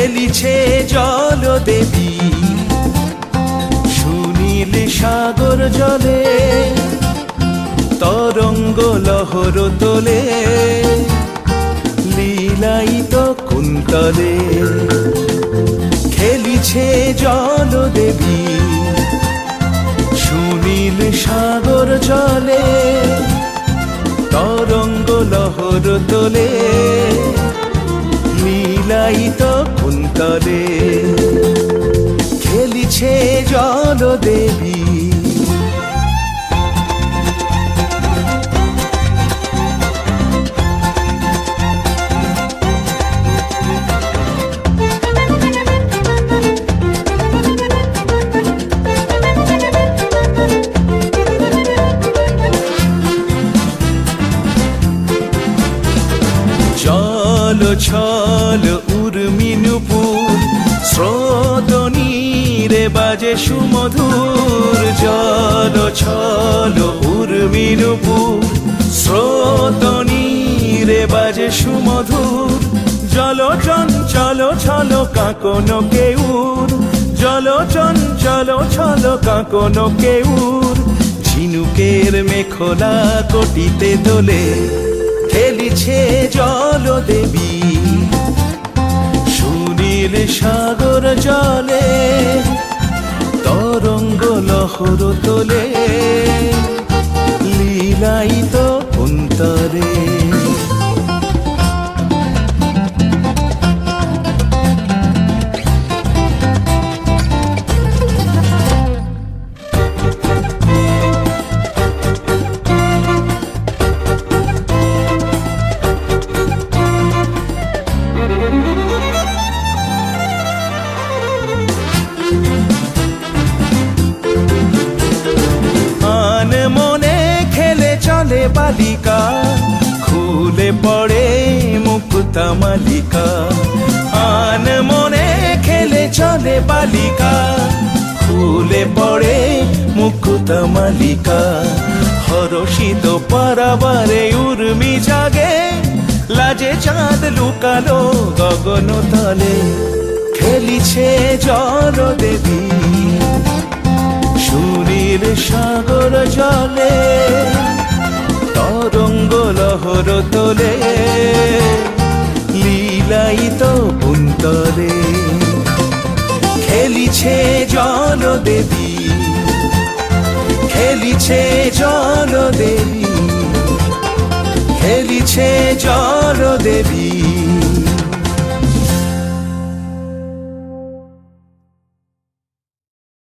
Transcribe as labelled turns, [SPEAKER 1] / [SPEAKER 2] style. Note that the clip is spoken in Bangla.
[SPEAKER 1] খেলিছে জল দেবী সুনীল সাগর জলে, তরঙ্গ লহর তোলে লীলায়িত কুন্তলে। খেলিছে জল দেবী সুনীল সাগর জলে, তরঙ্গ লহর তোলে লীলায়িত কুন্তলে। খেলিছে জল দেবী। জল ছল উর্মি নূপুর, স্রোত নীরে বাজে সুমধুর। জল ছল উর্মি নূপুর, স্রোত নীরে বাজে সুমধুর। জল চঞ্চল ছল কাঁকন কেউর, জল চঞ্চল ছল কাঁকন কেউর। ঝিনুকের মেখলা কটিতে দোলে খেলিছে জল দেবী সুনীল সাগর জলে, তরঙ্গ লহর তোলে লীলায়িত কুন্তলে। মনে খেলে চলে বালিকা, খুলে পড়ে মুক্তা মালিকা। আন মনে খেলে চলে বালিকা, খুলে পড়ে মুক্তা মালিকা। হরষিত পারাবারে উর্মি জাগে, লাজে চাঁদ লুকালো গগন তলে। খেলিছে জল দেবী সুনীল সাগর জলে, তরঙ্গ লহর তোলে লীলায়িত কুন্তলে। খেলিছে জল দেবী, খেলিছে জল দেবী, খেলিছে জল দেবী।